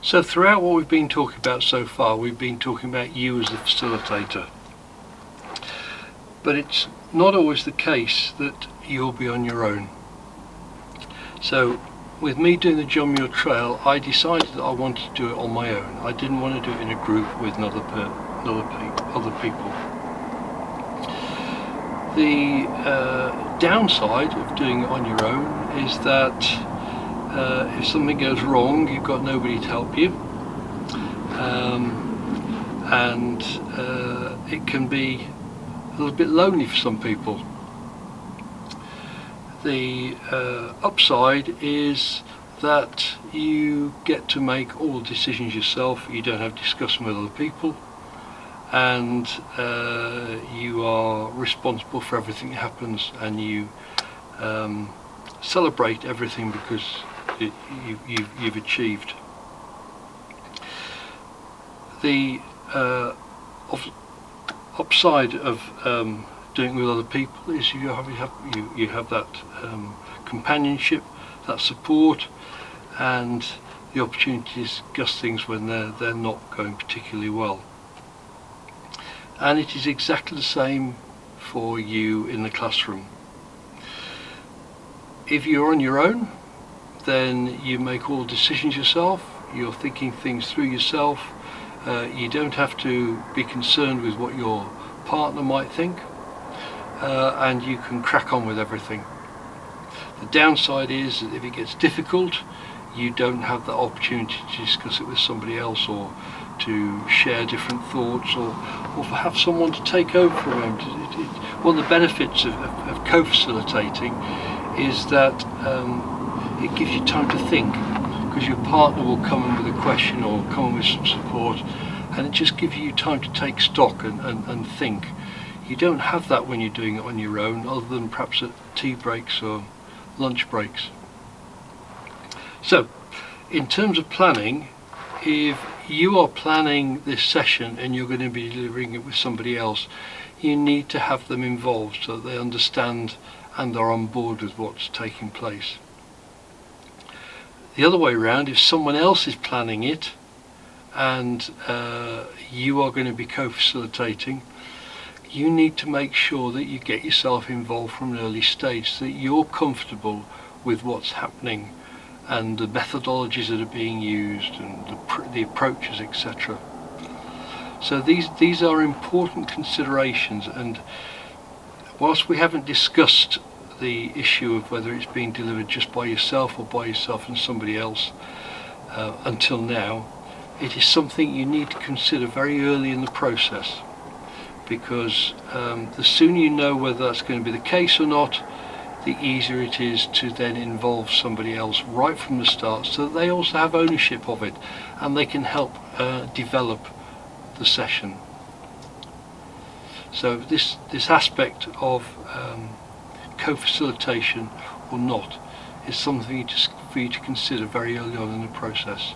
So throughout what we've been talking about so far, we've been talking about you as a facilitator. But it's not always the case that you'll be on your own. So with me doing the John Muir Trail, I decided that I wanted to do it on my own. I didn't want to do it in a group with other people. The downside of doing it on your own is that if something goes wrong, you've got nobody to help you, and it can be a little bit lonely for some people. The upside is that you get to make all the decisions yourself. You don't have discussion with other people, and you are responsible for everything that happens, and you celebrate everything because you've achieved. The upside of doing it with other people is you have that companionship, that support, and the opportunity to discuss things when they're not going particularly well. And it is exactly the same for you in the classroom. If you're on your own, then you make all decisions yourself, you're thinking things through yourself, you don't have to be concerned with what your partner might think, and you can crack on with everything. The downside is that if it gets difficult, you don't have that opportunity to discuss it with somebody else, or to share different thoughts, or to have someone to take over for a moment. One of the benefits of co-facilitating is that it gives you time to think, because your partner will come in with a question or come in with some support, and it just gives you time to take stock and think. You don't have that when you're doing it on your own, other than perhaps at tea breaks or lunch breaks. So, in terms of planning, if you are planning this session and you're going to be delivering it with somebody else, you need to have them involved so that they understand and are on board with what's taking place. The other way around, if someone else is planning it and you are going to be co-facilitating, you need to make sure that you get yourself involved from an early stage so that you're comfortable with what's happening and the methodologies that are being used and the approaches, etc. So these are important considerations, and whilst we haven't discussed the issue of whether it's being delivered just by yourself or by yourself and somebody else until now, it is something you need to consider very early in the process, because the sooner you know whether that's going to be the case or not, the easier it is to then involve somebody else right from the start, so that they also have ownership of it and they can help develop the session. So this aspect of co-facilitation or not is something for you to consider very early on in the process.